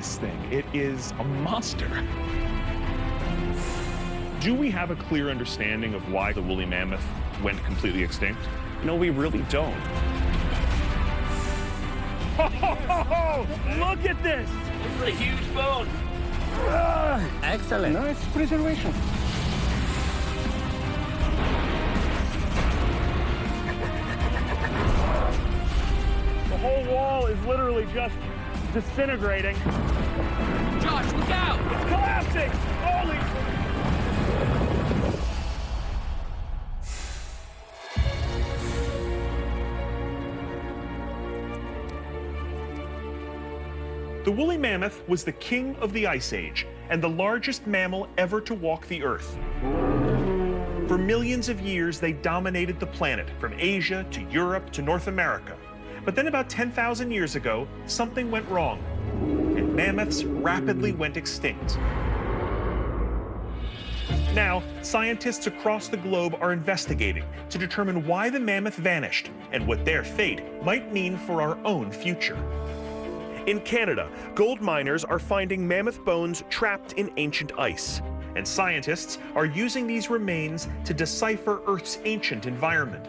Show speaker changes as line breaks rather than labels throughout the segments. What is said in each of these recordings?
this thing. It is a monster. Do we have a clear understanding of why the woolly mammoth went completely extinct?
No, we really don't.
Look at this!
This is a huge bone.
Excellent.
Nice preservation.
The whole wall is literally just disintegrating.
Josh, look out!
It's collapsing! Holy... The woolly mammoth was the king of the Ice Age and the largest mammal ever to walk the Earth. For millions of years, they dominated the planet, from Asia to Europe to North America. But then about 10,000 years ago, something went wrong, and mammoths rapidly went extinct. Now, scientists across the globe are investigating to determine why the mammoth vanished and what their fate might mean for our own future. In Canada, gold miners are finding mammoth bones trapped in ancient ice, and scientists are using these remains to decipher Earth's ancient environment.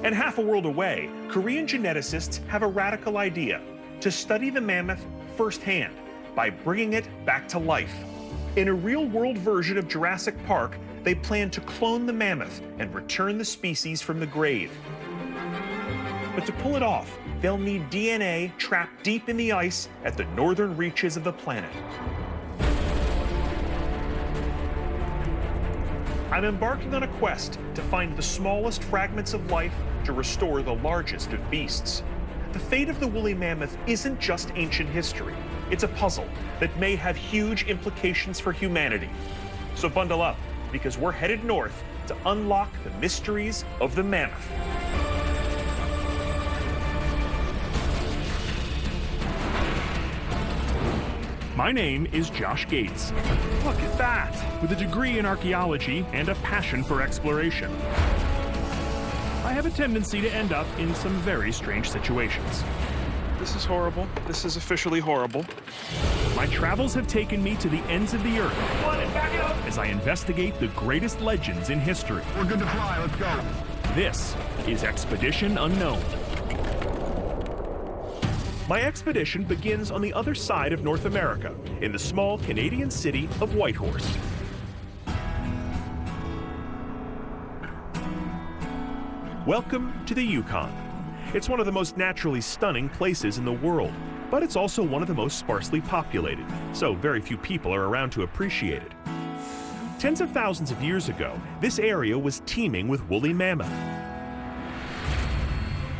And half a world away, Korean geneticists have a radical idea: to study the mammoth firsthand by bringing it back to life. In a real-world version of Jurassic Park, they plan to clone the mammoth and return the species from the grave. But to pull it off, they'll need DNA trapped deep in the ice at the northern reaches of the planet. I'm embarking on a quest to find the smallest fragments of life to restore the largest of beasts. The fate of the woolly mammoth isn't just ancient history. It's a puzzle that may have huge implications for humanity. So bundle up, because we're headed north to unlock the mysteries of the mammoth. My name is Josh Gates. Look at that! With a degree in archaeology and a passion for exploration, I have a tendency to end up in some very strange situations. This is horrible. This is officially horrible. My travels have taken me to the ends of the earth as I investigate the greatest legends in history.
We're good to fly. Let's go.
This is Expedition Unknown. My expedition begins on the other side of North America, in the small Canadian city of Whitehorse. Welcome to the Yukon. It's one of the most naturally stunning places in the world, but it's also one of the most sparsely populated, so very few people are around to appreciate it. Tens of thousands of years ago, this area was teeming with woolly mammoth.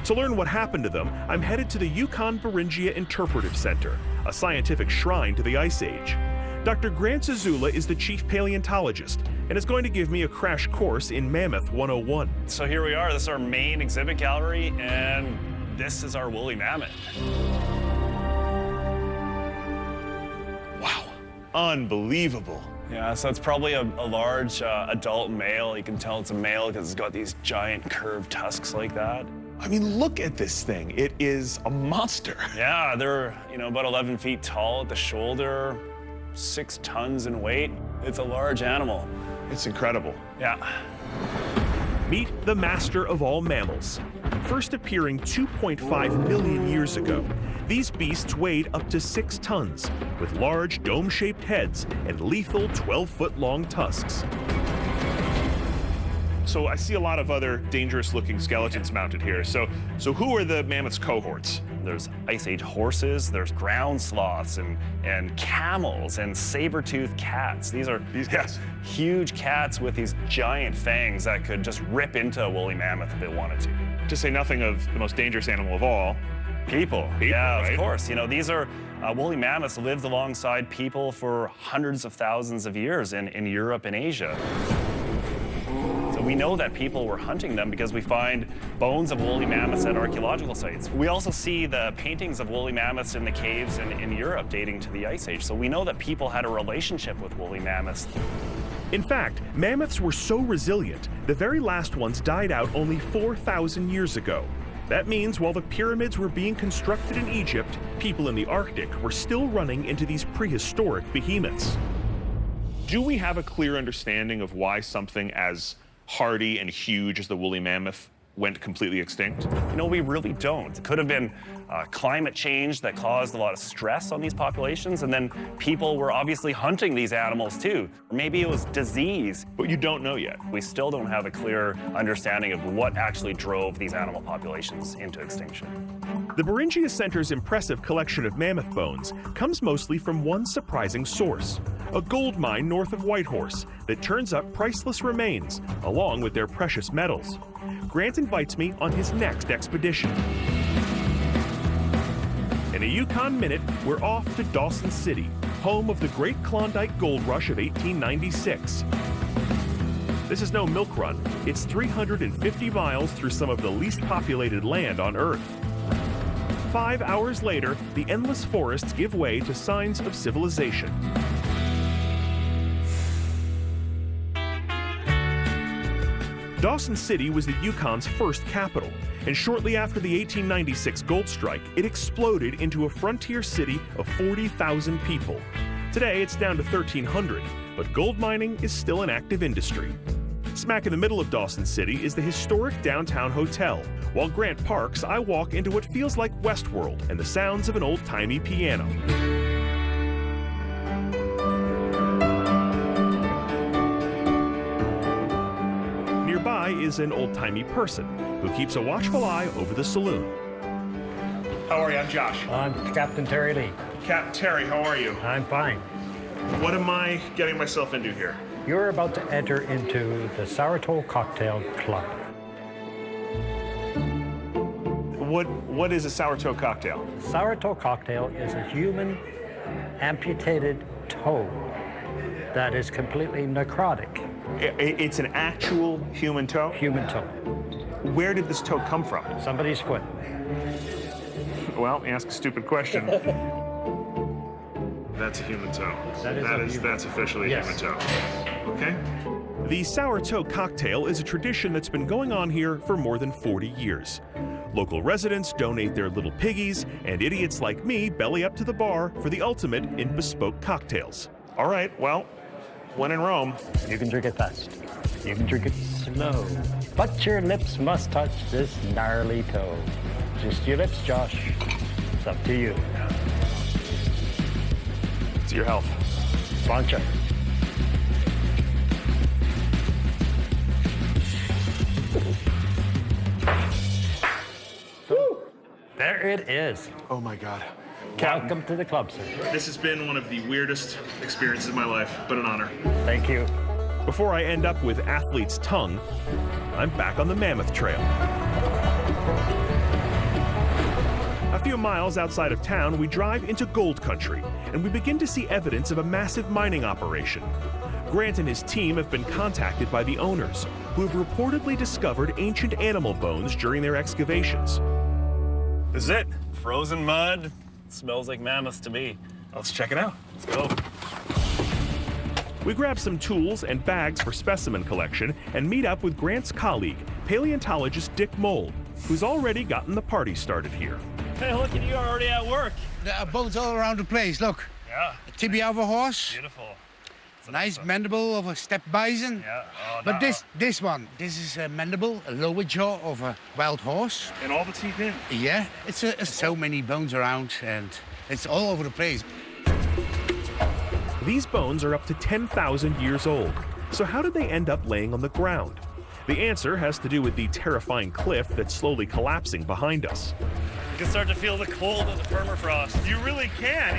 To learn what happened to them, I'm headed to the Yukon Beringia Interpretive Center, a scientific shrine to the Ice Age. Dr. Grant Zazula is the chief paleontologist and is going to give me a crash course in Mammoth 101.
So here we are. This is our main exhibit gallery, and this is our woolly mammoth.
Wow, unbelievable.
Yeah, so it's probably a large adult male. You can tell it's a male because it's got these giant curved tusks like that.
I mean, look at this thing. It is a monster.
Yeah, they're, about 11 feet tall at the shoulder, 6 tons in weight. It's a large animal.
It's incredible.
Yeah.
Meet the master of all mammals. First appearing 2.5 million years ago, these beasts weighed up to 6 tons, with large dome-shaped heads and lethal 12-foot-long tusks. So I see a lot of other dangerous-looking skeletons mounted here. So who are the mammoth's cohorts?
There's Ice Age horses, there's ground sloths, and camels, and saber-toothed cats. These
guys.
Huge cats with these giant fangs that could just rip into a woolly mammoth if it wanted to.
To say nothing of the most dangerous animal of all,
people.
Yeah,
right? Of course. These are woolly mammoths lived alongside people for hundreds of thousands of years in Europe and Asia. We know that people were hunting them because we find bones of woolly mammoths at archaeological sites. We also see the paintings of woolly mammoths in the caves in Europe dating to the Ice Age. So we know that people had a relationship with woolly mammoths.
In fact, mammoths were so resilient, the very last ones died out only 4,000 years ago. That means while the pyramids were being constructed in Egypt, people in the Arctic were still running into these prehistoric behemoths. Do we have a clear understanding of why something as hardy and huge as the woolly mammoth went completely extinct?
You know, we really don't. It could have been climate change that caused a lot of stress on these populations, and then people were obviously hunting these animals too. Or maybe it was disease.
But you don't know yet.
We still don't have a clear understanding of what actually drove these animal populations into extinction.
The Beringia Center's impressive collection of mammoth bones comes mostly from one surprising source, a gold mine north of Whitehorse that turns up priceless remains along with their precious metals. Grant invites me on his next expedition. In a Yukon minute, we're off to Dawson City, home of the Great Klondike Gold Rush of 1896. This is no milk run. It's 350 miles through some of the least populated land on Earth. 5 hours later, the endless forests give way to signs of civilization. Dawson City was the Yukon's first capital, and shortly after the 1896 gold strike, it exploded into a frontier city of 40,000 people. Today, it's down to 1,300, but gold mining is still an active industry. Smack in the middle of Dawson City is the historic downtown hotel. While Grant parks, I walk into what feels like Westworld and the sounds of an old-timey piano. Nearby is an old-timey person who keeps a watchful eye over the saloon. How are you? I'm Josh.
I'm Captain Terry Lee.
Captain Terry, how are you?
I'm fine.
What am I getting myself into here?
You're about to enter into the Sourtoe Cocktail Club.
What is a Sourtoe cocktail?
Sourtoe Cocktail is a human amputated toe that is completely necrotic.
It's an actual human toe?
Human toe.
Where did this toe come from?
Somebody's foot.
Well, ask a stupid question. That's a human toe. That's officially a human toe. Okay. The Sourtoe cocktail is a tradition that's been going on here for more than 40 years. Local residents donate their little piggies, and idiots like me belly up to the bar for the ultimate in bespoke cocktails. All right, well, when in Rome.
You can drink it fast. You can drink it slow. But your lips must touch this gnarly toe. Just your lips, Josh. It's up to you.
To your health.
Plancha. So, there it is.
Oh my God.
Welcome to the club, sir.
This has been one of the weirdest experiences of my life, but an honor.
Thank you.
Before I end up with athlete's tongue, I'm back on the Mammoth Trail. A few miles outside of town, we drive into gold country, and we begin to see evidence of a massive mining operation. Grant and his team have been contacted by the owners, who have reportedly discovered ancient animal bones during their excavations.
This is it. Frozen mud. Smells like mammoths to me.
Let's check it out.
Let's go.
We grab some tools and bags for specimen collection and meet up with Grant's colleague, paleontologist Dick Mold, who's already gotten the party started here.
Hey, look at you already at work.
There are bones all around the place, look.
Yeah.
A tibia of a horse,
Beautiful.
a nice mandible of a steppe bison.
Yeah. Oh,
But
no.
this is a mandible, a lower jaw of a wild horse.
And all the teeth in.
Yeah, it's so many bones around and it's all over the place.
These bones are up to 10,000 years old. So how did they end up laying on the ground? The answer has to do with the terrifying cliff that's slowly collapsing behind us.
You can start to feel the cold of the permafrost.
You really can.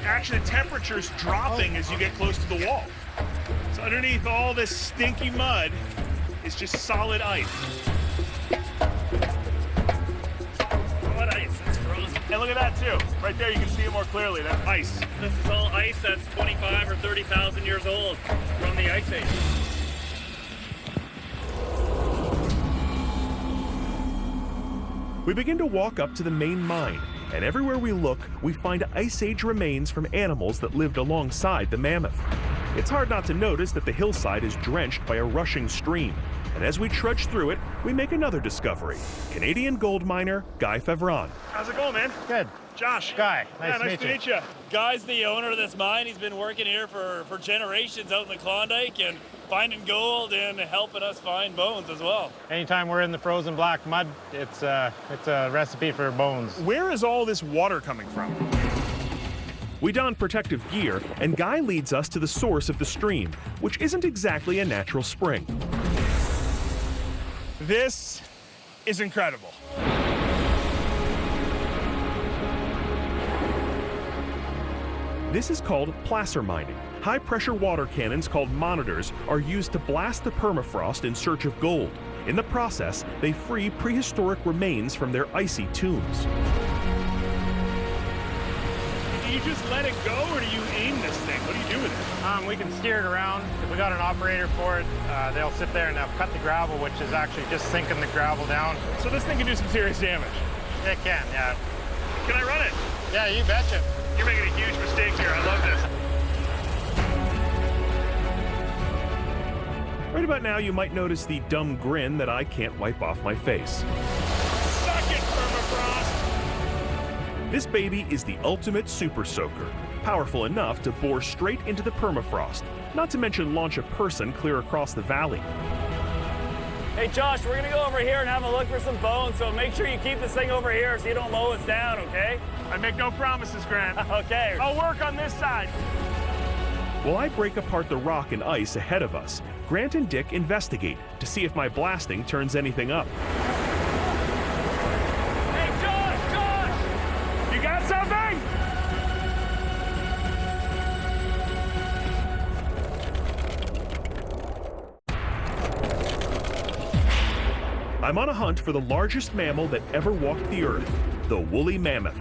Actually, the temperature's dropping as you get close to the wall. So underneath all this stinky mud is just solid ice.
What ice? It's frozen.
And look at that too. Right there, you can see it more clearly. That's ice.
This is all ice that's 25 or 30,000 years old from the Ice Age.
We begin to walk up to the main mine, and everywhere we look, we find Ice Age remains from animals that lived alongside the mammoth. It's hard not to notice that the hillside is drenched by a rushing stream. And as we trudge through it, we make another discovery. Canadian gold miner Guy Favron.
How's it going, man?
Good.
Josh.
Guy, nice
Yeah, nice to meet you.
Guy's the owner of this mine. He's been working here for generations out in the Klondike and finding gold and helping us find bones as well.
Anytime we're in the frozen black mud, it's a recipe for bones.
Where is all this water coming from?
We don protective gear, and Guy leads us to the source of the stream, which isn't exactly a natural spring.
This is incredible.
This is called placer mining. High-pressure water cannons called monitors are used to blast the permafrost in search of gold. In the process, they free prehistoric remains from their icy tombs.
Do you just let it go, or do you aim this thing? What do you do with it?
We can steer it around. If we got an operator for it, they'll sit there and they'll cut the gravel, which is actually just sinking the gravel down.
So this thing can do some serious damage.
It can, yeah.
Can I run it?
Yeah, you betcha.
You're making a huge mistake here. I love this.
Right about now, you might notice the dumb grin that I can't wipe off my face.
Suck it, permafrost!
This baby is the ultimate super soaker, powerful enough to bore straight into the permafrost, not to mention launch a person clear across the valley.
Hey Josh, we're gonna go over here and have a look for some bones, so make sure you keep this thing over here so you don't mow us down, okay?
I make no promises, Grant.
Okay.
I'll work on this side.
While I break apart the rock and ice ahead of us, Grant and Dick investigate to see if my blasting turns anything up.
Hey Josh!
You got something?
I'm on a hunt for the largest mammal that ever walked the earth, the woolly mammoth.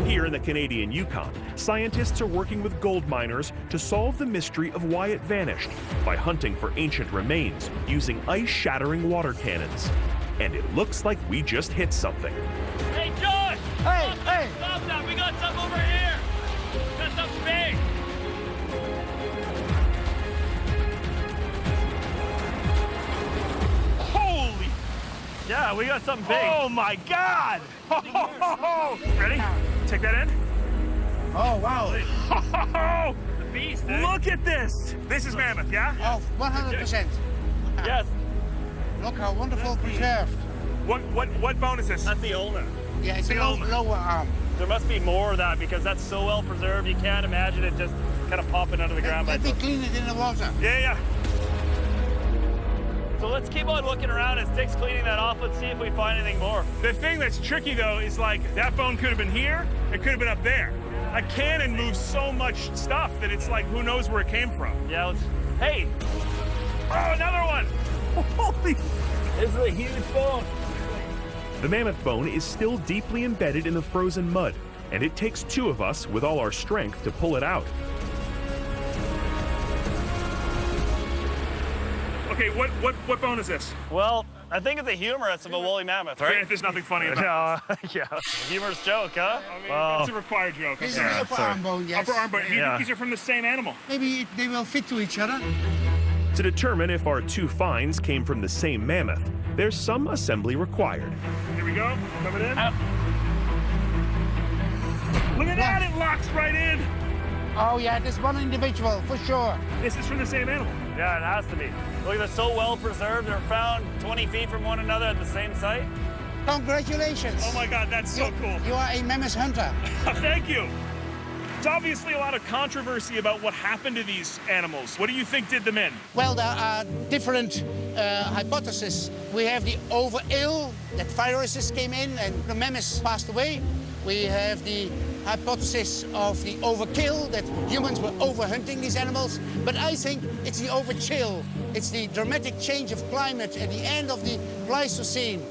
Here in the Canadian Yukon, scientists are working with gold miners to solve the mystery of why it vanished by hunting for ancient remains using ice-shattering water cannons. And it looks like we just hit something.
Hey Josh!
Hey, hey!
Stop that! We got something over here! We got something big!
Holy!
Yeah, we got something big.
Oh my God! Ready? Take that in.
Oh, wow.
The beast, eh?
Look at this! This is mammoth, yeah?
Oh, 100%.
Yes,
Look how wonderful preserved.
What bone is this?
that's the ulna.
Yeah, it's
The
a
ulna.
lower arm.
There must be more of that because that's so well preserved. You can't imagine it just kind of popping out of the ground by
Let me
itself.
clean it in the water.
Yeah.
So let's keep on looking around as Dick's cleaning that off. Let's see if we find anything more.
The thing that's tricky though is like that bone could have been here, it could have been up there. A cannon moves so much stuff that it's like who knows where it came from.
Yeah, let's... Hey,
Oh, another one! Holy!
this is a huge bone.
The mammoth bone is still deeply embedded in the frozen mud, and it takes two of us with all our strength to pull it out.
Okay, what bone is this?
Well, I think it's a humorous of a woolly mammoth, right?
Grant, there's nothing funny about it.
Yeah. Humorous joke, huh?
I mean, it's a required joke.
This is
Okay.
the upper arm bone, yes.
Upper arm bone. Do you
Yeah.
think these are from the same animal?
Maybe they will fit to each other.
To determine if our two finds came from the same mammoth, there's some assembly required.
Here we go. Coming in.
Ow.
Look at that! It locks right in.
Oh, yeah, this one individual, for sure.
This is from the same animal.
Yeah, it has to be. Look, they're so well preserved. They're found 20 feet from one another at the same site.
Congratulations.
Oh my God, that's so cool.
You are a mammoth hunter.
Thank you. There's obviously a lot of controversy about what happened to these animals. What do you think did them in?
Well, there are different hypotheses. We have the over-ill, that viruses came in and the mammoths passed away. We have the hypothesis of the overkill, that humans were overhunting these animals. But I think it's the overchill. It's the dramatic change of climate at the end of the Pleistocene.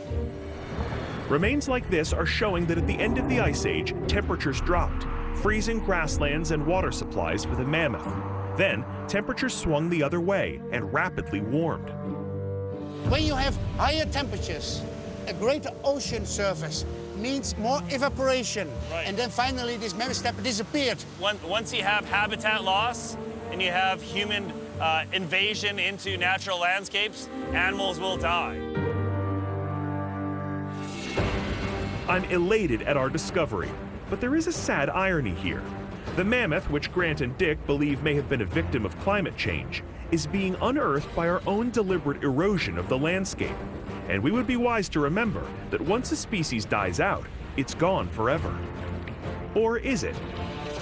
Remains like this are showing that at the end of the Ice Age, temperatures dropped, freezing grasslands and water supplies for the mammoth. Then, temperatures swung the other way and rapidly warmed.
When you have higher temperatures, a greater ocean surface means more evaporation.
Right.
And then finally this mammoth steppe disappeared.
Once you have habitat loss and you have human
invasion into natural landscapes, animals will die.
I'm elated at our discovery, but there is a sad irony here. The mammoth, which Grant and Dick believe may have been a victim of climate change, is being unearthed by our own deliberate erosion of the landscape. And we would be wise to remember that once a species dies out, it's gone forever. Or is it?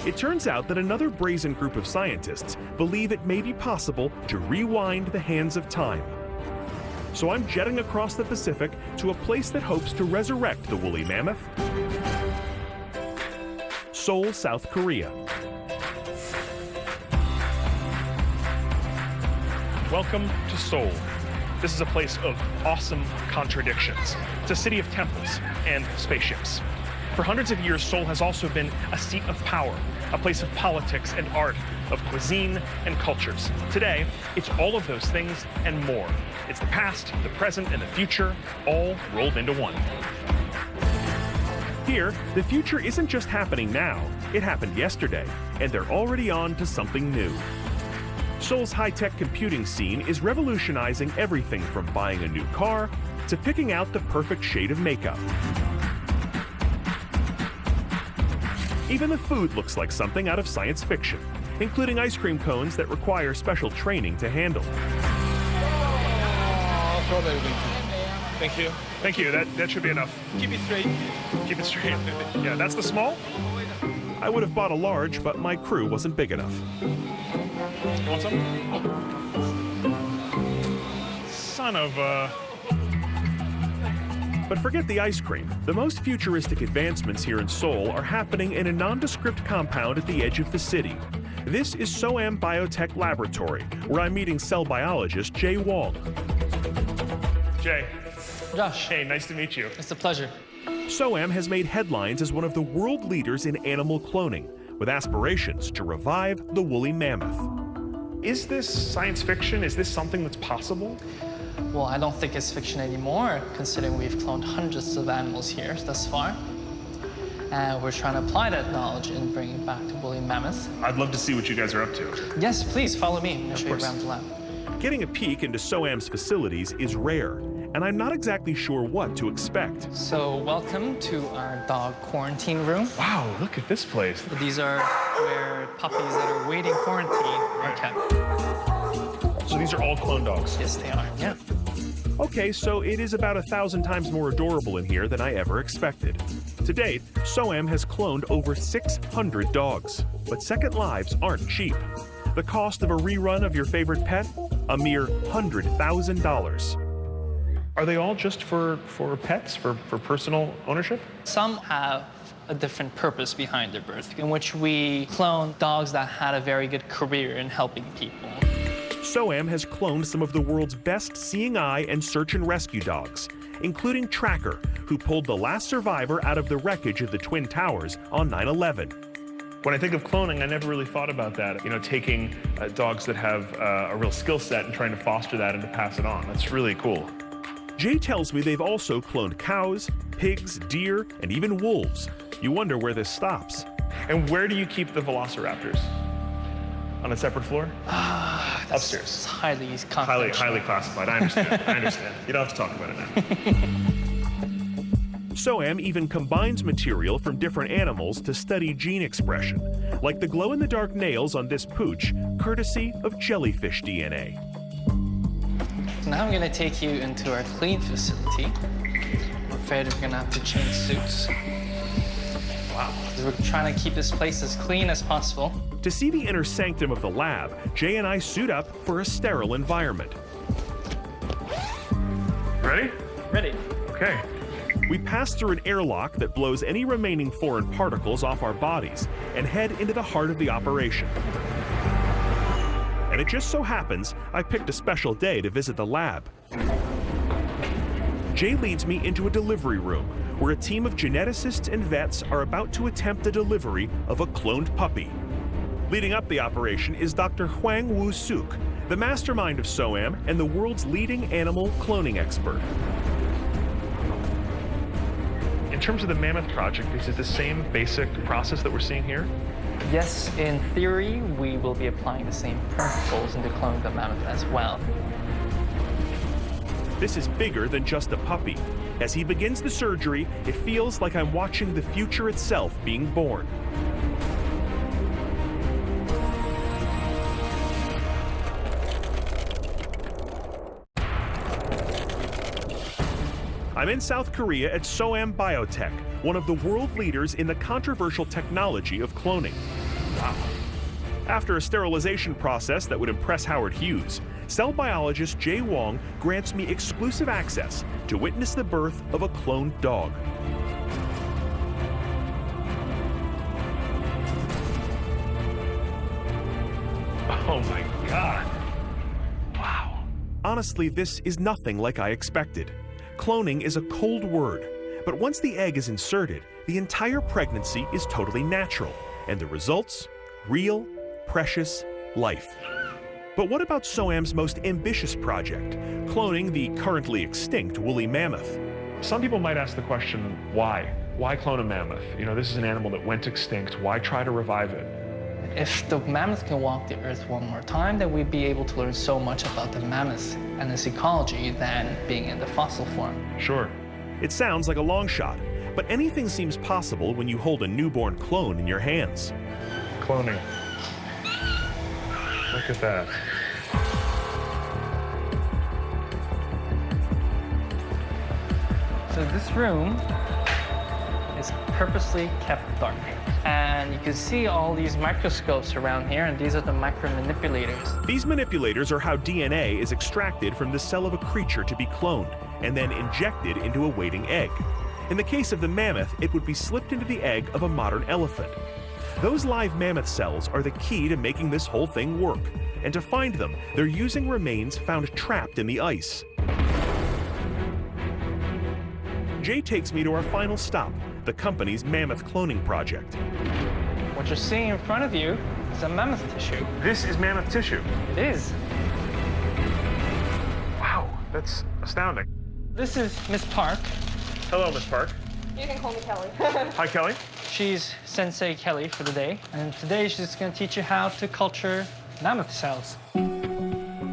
It turns out that another brazen group of scientists believe it may be possible to rewind the hands of time. So I'm jetting across the Pacific to a place that hopes to resurrect the woolly mammoth. Seoul, South Korea.
Welcome to Seoul. This is a place of awesome contradictions. It's a city of temples and spaceships. For hundreds of years, Seoul has also been a seat of power, a place of politics and art, of cuisine and cultures. Today, it's all of those things and more. It's the past, the present, and the future, all rolled into one.
Here, the future isn't just happening now, it happened yesterday, and they're already on to something new. Seoul's high-tech computing scene is revolutionizing everything from buying a new car to picking out the perfect shade of makeup. Even the food looks like something out of science fiction, including ice cream cones that require special training to handle.
Thank you. Thank you. That should be enough. Keep it straight. Keep it straight. Yeah, that's the small.
I would have bought a large, but my crew wasn't big enough.
You want some? Son of a...
But forget the ice cream. The most futuristic advancements here in Seoul are happening in a nondescript compound at the edge of the city. This is SOAM Biotech Laboratory, where I'm meeting cell biologist Jay Wong.
Jay.
Josh.
Hey, nice to meet you.
It's a pleasure.
SOAM has made headlines as one of the world leaders in animal cloning, with aspirations to revive the woolly mammoth.
Is this science fiction? Is this something that's possible?
Well, I don't think it's fiction anymore, considering we've cloned hundreds of animals here thus far. And we're trying to apply that knowledge and bring it back to woolly mammoth.
I'd love to see what you guys are up to.
Yes, please, follow me. I'm going to show you
course.
around the lab.
Getting a peek into SOAM's facilities is rare, and I'm not exactly sure what to expect.
So, welcome to our dog quarantine room.
Wow, look at this place.
These are where puppies that are waiting quarantine are kept.
So these are all clone dogs.
Yes, they are. Yeah.
Okay, so it is about 1,000 times more adorable in here than I ever expected. To date, SOAM has cloned over 600 dogs. But second lives aren't cheap. The cost of a rerun of your favorite pet? A mere $100,000.
Are they all just for pets, for personal ownership?
Some have a different purpose behind their birth, in which we clone dogs that had a very good career in helping people.
SOAM has cloned some of the world's best seeing eye and search and rescue dogs, including Tracker, who pulled the last survivor out of the wreckage of the Twin Towers on 9/11.
When I think of cloning, I never really thought about that. You know, taking dogs that have a real skill set and trying to foster that and to pass it on. That's really cool.
Jay tells me they've also cloned cows, pigs, deer, and even wolves. You wonder where this stops.
And where do you keep the velociraptors? On a separate floor? Upstairs.
It's highly confidential.
Highly classified. I understand. I understand. You don't have to talk about it now.
SOAM even combines material from different animals to study gene expression, like the glow-in-the-dark nails on this pooch, courtesy of jellyfish DNA.
Now I'm gonna take you into our clean facility. I'm afraid we're gonna have to change suits. Wow. We're trying to keep this place as clean as possible.
To see the inner sanctum of the lab, Jay and I suit up for a sterile environment.
Ready?
Ready.
Okay.
We pass through an airlock that blows any remaining foreign particles off our bodies and head into the heart of the operation. And it just so happens I picked a special day to visit the lab. Jay leads me into a delivery room where a team of geneticists and vets are about to attempt the delivery of a cloned puppy. Leading up the operation is Dr. Hwang Woo-suk, the mastermind of SOAM and the world's leading animal cloning expert.
In terms of the Mammoth Project, is it the same basic process that we're seeing here?
Yes, in theory, we will be applying the same principles into cloning the mammoth as well.
This is bigger than just a puppy. As he begins the surgery, it feels like I'm watching the future itself being born. I'm in South Korea at Soam Biotech, one of the world leaders in the controversial technology of cloning. Wow. After a sterilization process that would impress Howard Hughes, cell biologist Jay Wong grants me exclusive access to witness the birth of a cloned dog.
Oh my God. Wow.
Honestly, this is nothing like I expected. Cloning is a cold word, but once the egg is inserted, the entire pregnancy is totally natural, and the results, real, precious life. But what about Soam's most ambitious project, cloning the currently extinct woolly mammoth?
Some people might ask the question, why? Why clone a mammoth? You know, this is an animal that went extinct. Why try to revive it?
If the mammoth can walk the earth one more time, then we'd be able to learn so much about the mammoth and its ecology than being in the fossil form.
Sure.
It sounds like a long shot, but anything seems possible when you hold a newborn clone in your hands.
Cloning. Look at that.
So this room is purposely kept dark. And you can see all these microscopes around here, and these are the micromanipulators.
These manipulators are how DNA is extracted from the cell of a creature to be cloned, and then injected into a waiting egg. In the case of the mammoth, it would be slipped into the egg of a modern elephant. Those live mammoth cells are the key to making this whole thing work. And to find them, they're using remains found trapped in the ice. Jay takes me to our final stop, the company's mammoth cloning project.
What you're seeing in front of you is a mammoth tissue.
This is mammoth tissue.
It is.
Wow, that's astounding.
This is Miss Park.
Hello, Miss Park.
You can call me Kelly.
Hi, Kelly.
She's Sensei Kelly for the day, and today she's going to teach you how to culture mammoth cells.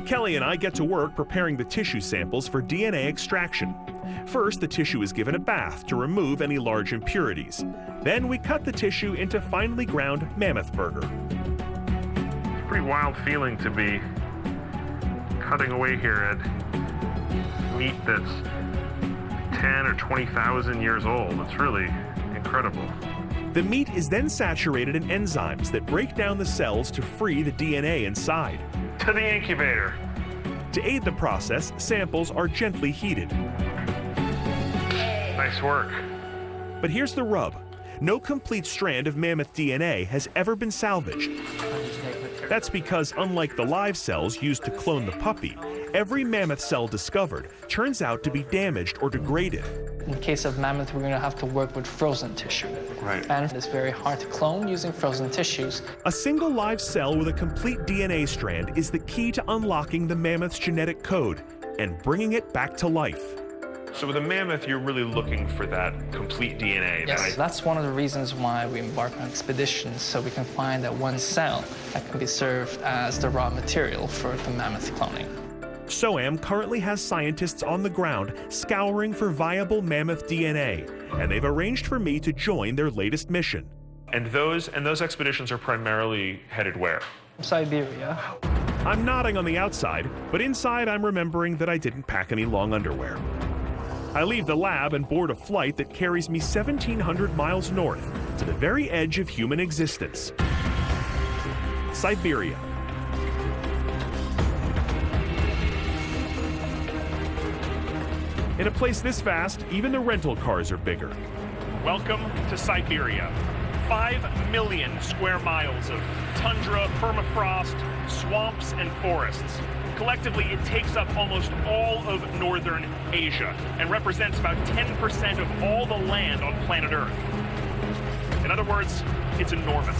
Kelly and I get to work preparing the tissue samples for DNA extraction. First, the tissue is given a bath to remove any large impurities. Then we cut the tissue into finely ground mammoth burger.
Pretty wild feeling to be cutting away here at meat that's 10 or 20,000 years old. It's really incredible.
The meat is then saturated in enzymes that break down the cells to free the DNA inside.
To the incubator.
To aid the process, samples are gently heated.
Nice work.
But here's the rub. No complete strand of mammoth DNA has ever been salvaged. That's because, unlike the live cells used to clone the puppy, every mammoth cell discovered turns out to be damaged or degraded.
In the case of mammoth, we're going to have to work with frozen tissue.
Right.
And it's very hard to clone using frozen tissues.
A single live cell with a complete DNA strand is the key to unlocking the mammoth's genetic code and bringing it back to life.
So with a mammoth, you're really looking for that complete DNA.
Yes, that's one of the reasons why we embark on expeditions, so we can find that one cell that can be served as the raw material for the mammoth cloning.
Soam currently has scientists on the ground scouring for viable mammoth DNA, and they've arranged for me to join their latest mission.
And those expeditions are primarily headed where?
Siberia.
I'm nodding on the outside, but inside I'm remembering that I didn't pack any long underwear. I leave the lab and board a flight that carries me 1,700 miles north to the very edge of human existence. Siberia. In a place this vast, even the rental cars are bigger.
Welcome to Siberia. 5 million square miles of tundra, permafrost, swamps, and forests. Collectively, it takes up almost all of northern Asia and represents about 10% of all the land on planet Earth. In other words, it's enormous.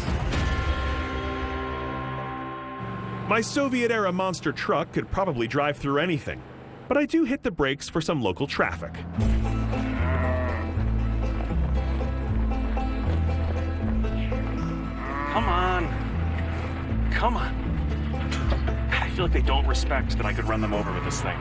My Soviet-era monster truck could probably drive through anything, but I do hit the brakes for some local traffic.
Come on.
Come on. God, I feel like they don't respect that I could run them over with this thing.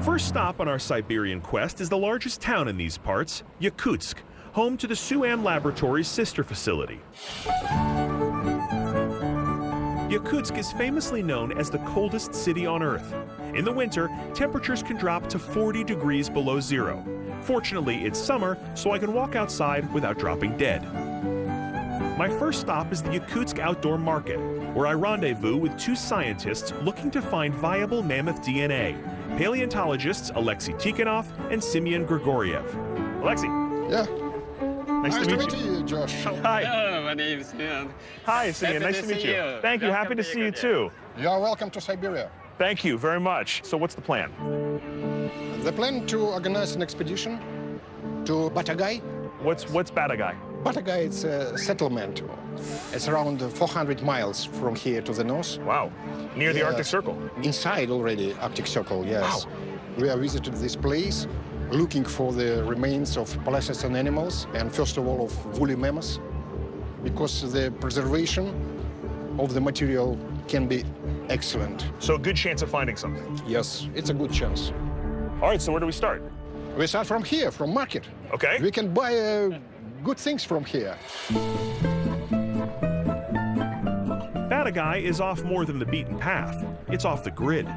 First stop on our Siberian quest is the largest town in these parts, Yakutsk, home to the SUAM Laboratories' sister facility. Yakutsk is famously known as the coldest city on Earth. In the winter, temperatures can drop to 40 degrees below zero. Fortunately, it's summer, so I can walk outside without dropping dead. My first stop is the Yakutsk Outdoor Market, where I rendezvous with two scientists looking to find viable mammoth DNA, paleontologists Alexei Tikhonov and Semyon Grigoriev.
Alexei,
Yeah.
nice to meet you.
Josh.
Hi.
Hello, my name is Semyon.
Hi, Semyon. Nice to meet you. Thank you. Happy to see you too.
You are welcome to Siberia.
Thank you very much. So what's the plan?
The plan to organize an expedition to Batagai.
What's Batagai?
Batagai is a settlement. It's around 400 miles from here to the north.
Wow. Near the
Yes.
Arctic Circle.
Inside already, Arctic Circle, yes.
Wow.
We have visited this place looking for the remains of Pleistocene animals and first of all of woolly mammoths, because the preservation of the material can be excellent.
So a good chance of finding something.
Yes, it's a good chance.
All right, so where do we start?
We start from here, from market.
Okay.
We can buy good things from here.
Batagai is off more than the beaten path. It's off the grid.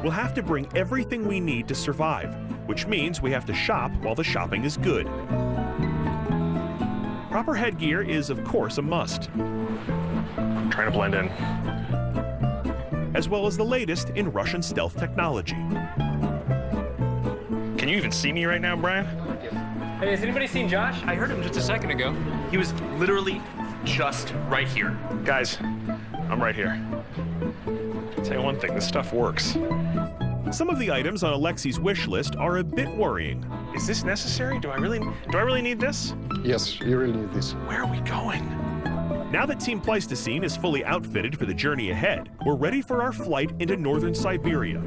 We'll have to bring everything we need to survive, which means we have to shop while the shopping is good. Proper headgear is, of course, a must,
I'm trying to blend in.
as well as the latest in Russian stealth technology.
Can you even see me right now, Brian?
Hey, has anybody seen Josh?
I heard him just a second ago. He was literally just right here.
Guys, I'm right here. I'll tell you one thing, this stuff works.
Some of the items on Alexei's wish list are a bit worrying.
Is this necessary? Do I really need this?
Yes, you really need this.
Where are we going?
Now that Team Pleistocene is fully outfitted for the journey ahead, we're ready for our flight into northern Siberia,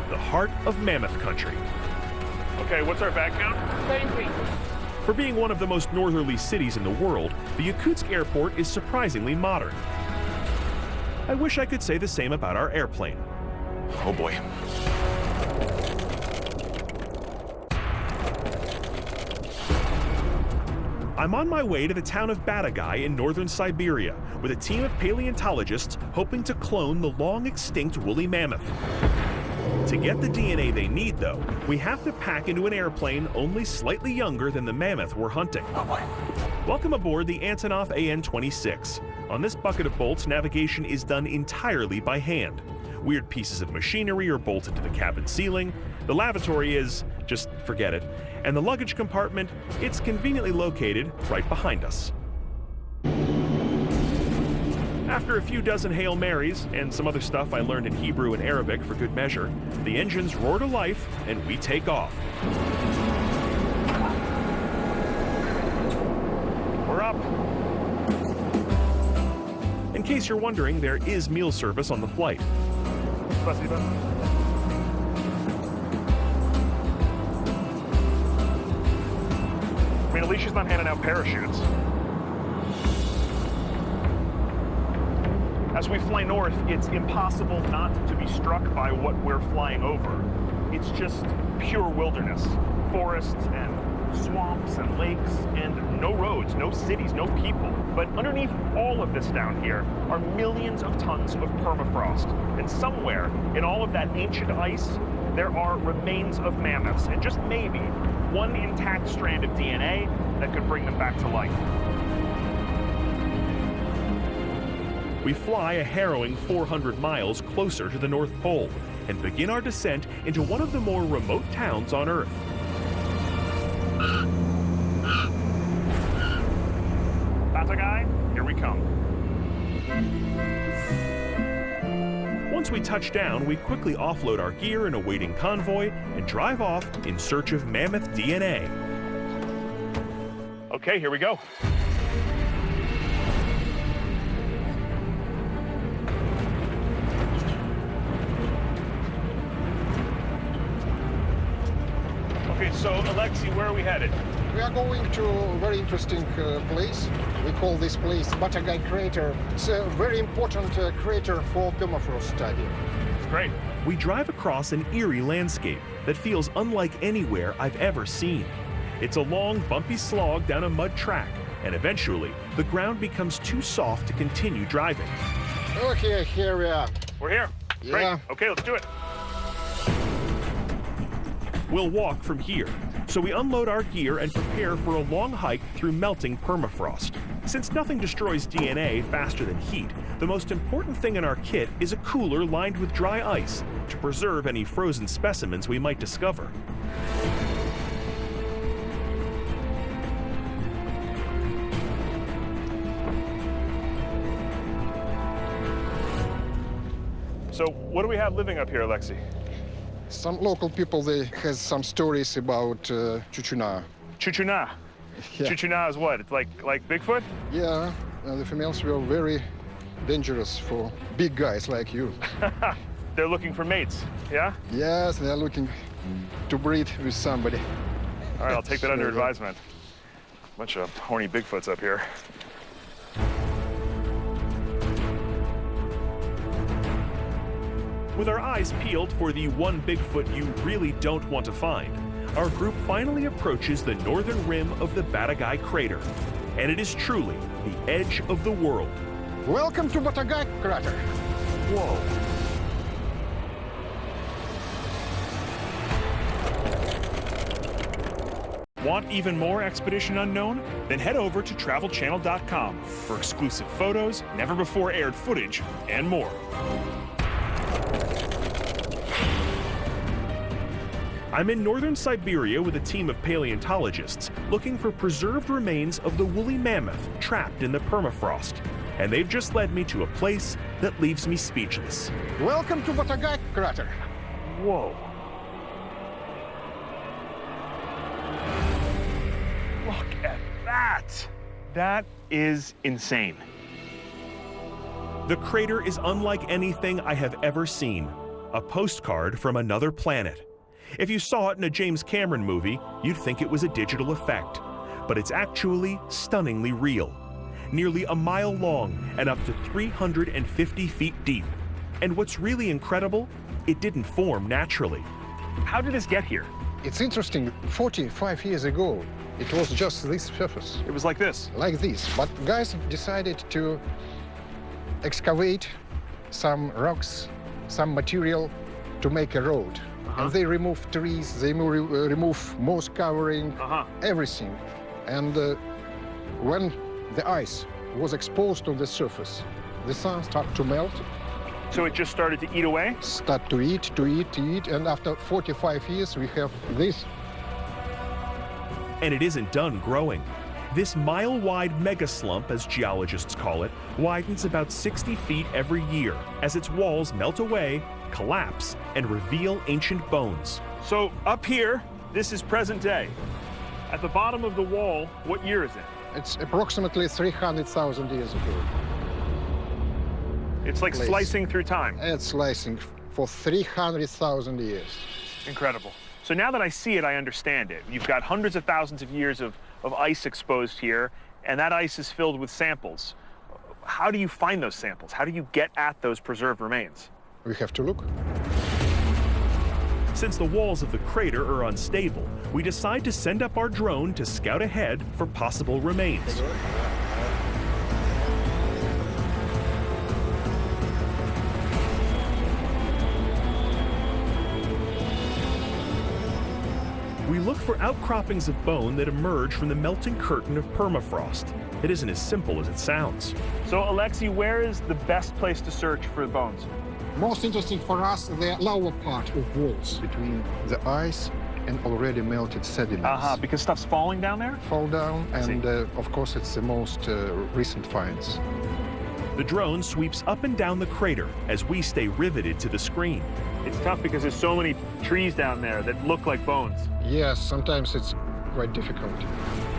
the heart of mammoth country.
Okay, what's our bag count?
33.
For being one of the most northerly cities in the world, the Yakutsk airport is surprisingly modern. I wish I could say the same about our airplane.
Oh boy.
I'm on my way to the town of Batagai in northern Siberia with a team of paleontologists hoping to clone the long-extinct woolly mammoth. To get the DNA they need, though, we have to pack into an airplane only slightly younger than the mammoth we're hunting. Welcome aboard the Antonov AN-26. On this bucket of bolts, navigation is done entirely by hand. Weird pieces of machinery are bolted to the cabin ceiling. The lavatory is, just forget it. And the luggage compartment, it's conveniently located right behind us. After a few dozen Hail Marys and some other stuff I learned in Hebrew and Arabic for good measure, the engines roar to life and we take off.
We're up.
In case you're wondering, there is meal service on the flight.
Спасибо. I mean, at least she's not handing out parachutes. As we fly north, it's impossible not to be struck by what we're flying over. It's just pure wilderness. Forests and swamps and lakes and no roads, no cities, no people. But underneath all of this down here are millions of tons of permafrost. And somewhere in all of that ancient ice, there are remains of mammoths and just maybe one intact strand of DNA that could bring them back to life.
We fly a harrowing 400 miles closer to the North Pole and begin our descent into one of the more remote towns on Earth.
Batagai, here we come.
Once we touch down, we quickly offload our gear in a waiting convoy and drive off in search of mammoth DNA.
Okay, here we go. Okay,
So, Alexei, where are we headed?
We are going to a very interesting place. We call this place Batagai Crater. It's a very important crater for permafrost study.
Great.
We drive across an eerie landscape that feels unlike anywhere I've ever seen. It's a long, bumpy slog down a mud track, and eventually, the ground becomes too soft to continue driving.
Okay, here we are.
We're here.
Yeah.
Great. Okay, let's do it.
We'll walk from here, so we unload our gear and prepare for a long hike through melting permafrost. Since nothing destroys DNA faster than heat, the most important thing in our kit is a cooler lined with dry ice to preserve any frozen specimens we might discover.
So, what do we have living up here, Alexei?
Some local people, they has some stories about Chuchuna.
Chuchuna.
Yeah.
Chuchuna is what? It's like Bigfoot?
Yeah, the females were very dangerous for big guys like you.
They're looking for mates, yeah?
Yes, they're looking to breed with somebody.
All right, I'll take that under
Sure.
advisement. Bunch of horny Bigfoots up here.
With our eyes peeled for the one Bigfoot you really don't want to find, our group finally approaches the northern rim of the Batagai Crater. And it is truly the edge of the world.
Welcome to Batagai Crater.
Whoa.
Want even more Expedition Unknown? Then head over to travelchannel.com for exclusive photos, never before aired footage, and more.
I'm in northern Siberia with a team of paleontologists looking for preserved remains of the woolly mammoth trapped in the permafrost. And they've just led me to a place that leaves me speechless.
Welcome to Batagai Crater.
Whoa. Look at that. That is insane.
The crater is unlike anything I have ever seen. A postcard from another planet. If you saw it in a James Cameron movie, you'd think it was a digital effect. But it's actually stunningly real. Nearly a mile long and up to 350 feet deep. And what's really incredible, it didn't form naturally.
How did this get here?
It's interesting, 45 years ago, it was just this surface,
It was like this.
like this. But guys decided to excavate some rocks, some material to make a road. And they remove trees, they remove moss covering, everything. And when the ice was exposed on the surface, the sun started to melt,
So it just started to eat away?
start to eat, and after 45 years, we have this.
And it isn't done growing. This mile-wide megaslump, as geologists call it, widens about 60 feet every year as its walls melt away, collapse, and reveal ancient bones.
So up here, this is present day. At the bottom of the wall, what year is it?
It's approximately 300,000 years ago.
It's like
Place.
slicing through time.
It's slicing for 300,000 years.
Incredible. So now that I see it, I understand it. You've got hundreds of thousands of years of ice exposed here, and that ice is filled with samples. How do you find those samples? How do you get at those preserved remains?
We have to look.
Since the walls of the crater are unstable, we decide to send up our drone to scout ahead for possible remains. We look for outcroppings of bone that emerge from the melting curtain of permafrost. It isn't as simple as it sounds.
So, Alexei, where is the best place to search for the bones?
Most interesting for us, the lower part of walls between the ice and already melted sediments.
Because stuff's falling down there?
Fall down,
see.
and of course, it's the most recent finds.
The drone sweeps up and down the crater as we stay riveted to the screen.
It's tough because there's so many trees down there that look like bones.
Yes, sometimes it's quite difficult.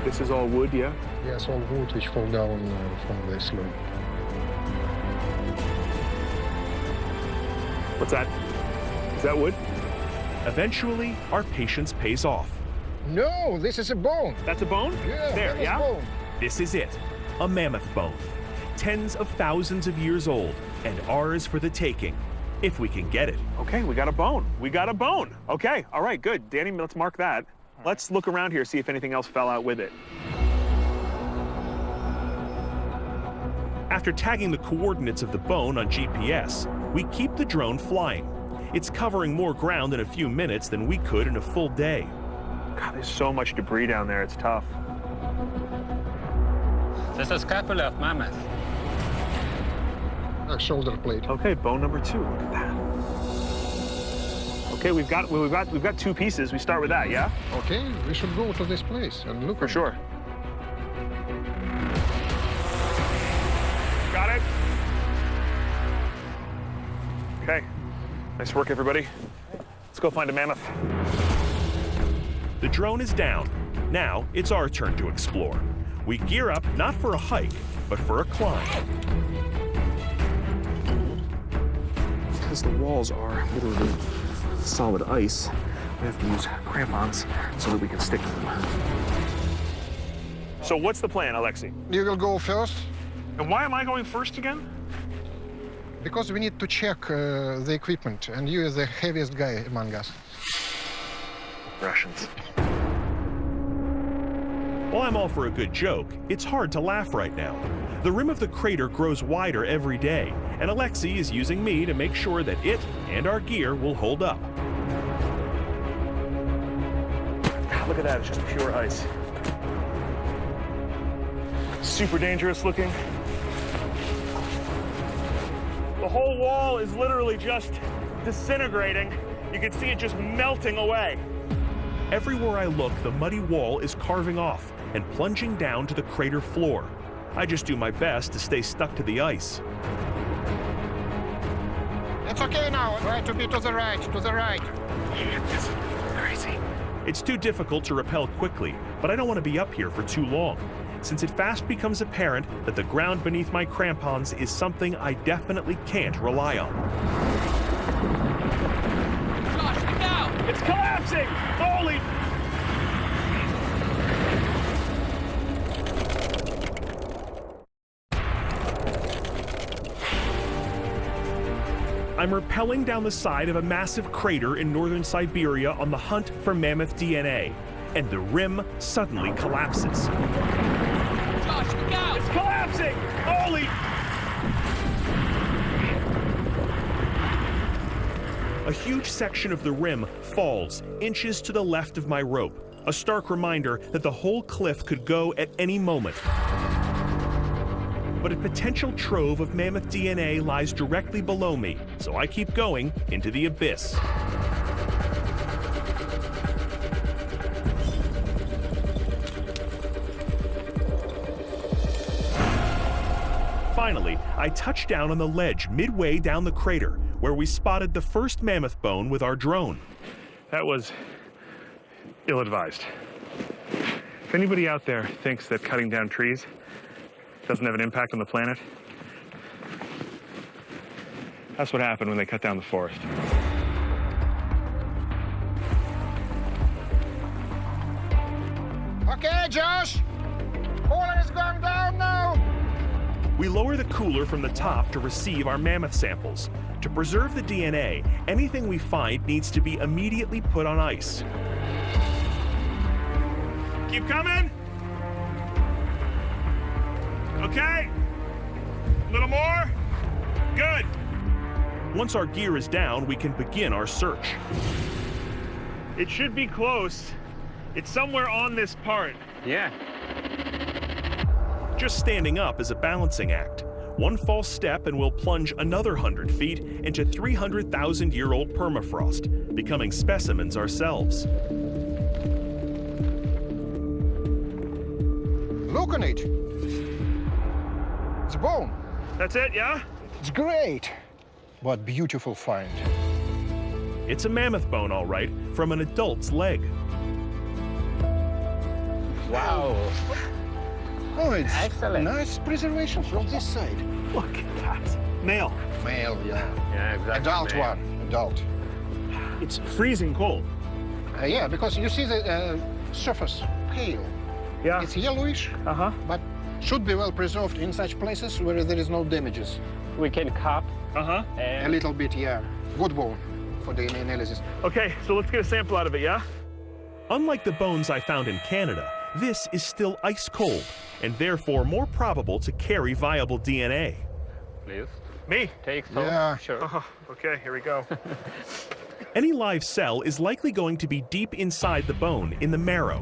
This is all wood, yeah?
Yes, all wood which fall down from the slope.
What's that? Is that wood?
Eventually, our patience pays off.
No, this is a bone.
That's a bone?
Yeah,
There,
mammoth
yeah?
bone.
This is it, a mammoth bone. Tens of thousands of years old, and ours for the taking, if we can get it.
Okay, we got a bone. We got a bone. Okay, all right, good. Danny, let's mark that. Let's look around here, see if anything else fell out with it.
After tagging the coordinates of the bone on GPS, we keep the drone flying. It's covering more ground in a few minutes than we could in a full day.
God, there's so much debris down there, it's tough.
This is scapula of mammoth.
A shoulder plate.
Okay, bone number 2, look at that. Okay, we've got 2 pieces. We start with that, yeah?
Okay, we should go to this place and look.
For sure. Got it? Okay. Nice work, everybody. Let's go find a mammoth.
The drone is down. Now it's our turn to explore. We gear up not for a hike, but for a climb.
Because the walls are literally solid ice, we have to use crampons so that we can stick to them. So what's the plan, Alexei?
You will go first
And why am I going first again?
because we need to check the equipment, and you are the heaviest guy among us.
Russians.
While I'm all for a good joke, it's hard to laugh right now. The rim of the crater grows wider every day, and Alexei is using me to make sure that it and our gear will hold up.
God, look at that, it's just pure ice. Super dangerous looking. The whole wall is literally just disintegrating. You can see it just melting away.
Everywhere I look, the muddy wall is carving off and plunging down to the crater floor. I just do my best to stay stuck to the ice.
It's okay now. Try to be to the right, to the right.
It's crazy.
It's too difficult to rappel quickly, but I don't want to be up here for too long, since it fast becomes apparent that the ground beneath my crampons is something I definitely can't rely on.
Josh, look out!
It's collapsing! Holy!
I'm rappelling down the side of a massive crater in northern Siberia on the hunt for mammoth DNA, and the rim suddenly collapses.
Josh, look out!
It's collapsing! Holy!
A huge section of the rim falls inches to the left of my rope, a stark reminder that the whole cliff could go at any moment. But a potential trove of mammoth DNA lies directly below me, so I keep going into the abyss. Finally, I touch down on the ledge midway down the crater, where we spotted the first mammoth bone with our drone.
That was ill-advised. If anybody out there thinks that cutting down trees doesn't have an impact on the planet, that's what happened when they cut down the forest.
Okay, Josh. Cooler is going down now.
We lower the cooler from the top to receive our mammoth samples. To preserve the DNA, anything we find needs to be immediately put on ice.
Keep coming. Okay. A little more. Good.
Once our gear is down, we can begin our search.
It should be close. It's somewhere on this part.
Yeah.
Just standing up is a balancing act. One false step and we'll plunge another 100 feet into 300,000-year-old permafrost, becoming specimens ourselves.
Look on it. It's a bone.
That's it, yeah?
It's great. What beautiful find.
It's a mammoth bone, all right, from an adult's leg.
Wow.
Oh, it's
Excellent.
nice preservation from this side.
Look at that. Male.
Male, yeah.
Yeah, exactly.
Adult one, adult.
It's freezing cold.
Yeah, because you see the surface pale.
Yeah.
It's yellowish, but should be well preserved in such places where there is no damages.
We can cut
A
and
little bit, yeah. Good bone for DNA analysis.
Okay, so let's get a sample out of it, yeah?
Unlike the bones I found in Canada, this is still ice cold and therefore more probable to carry viable DNA.
please
Me?
take some.
Yeah.
Sure.
Okay, here we go.
Any live cell is likely going to be deep inside the bone in the marrow.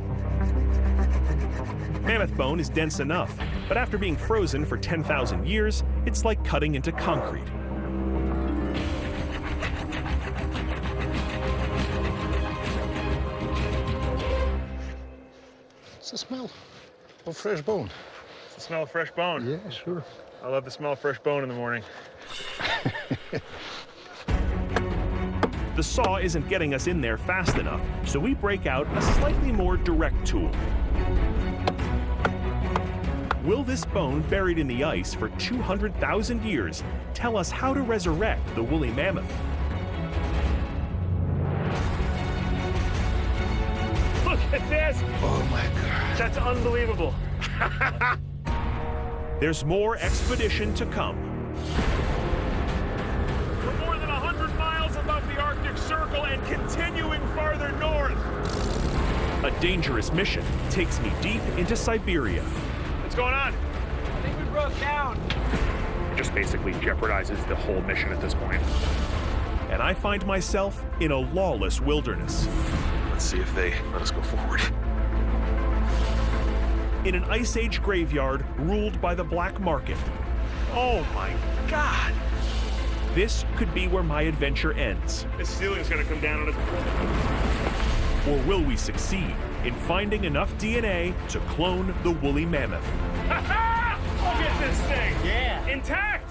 Mammoth bone is dense enough, but after being frozen for 10,000 years, it's like cutting into concrete.
It's the smell of fresh bone.
It's the smell of fresh bone.
Yeah, sure.
I love the smell of fresh bone in the morning.
The saw isn't getting us in there fast enough, so we break out a slightly more direct tool. Will this bone buried in the ice for 200,000 years tell us how to resurrect the woolly mammoth?
Look at this!
Oh my God.
That's unbelievable.
There's more expedition to come.
We're more than 100 miles above the Arctic Circle and continuing farther north.
A dangerous mission takes me deep into Siberia.
What's going on?
I think we broke down.
It just basically jeopardizes the whole mission at this point.
And I find myself in a lawless wilderness.
Let's see if they let us go forward.
In an Ice Age graveyard ruled by the black market.
Oh my God!
This could be where my adventure ends.
This ceiling's gonna come down on us.
Or will we succeed in finding enough DNA to clone the woolly mammoth?
Look at this thing! Yeah! Intact!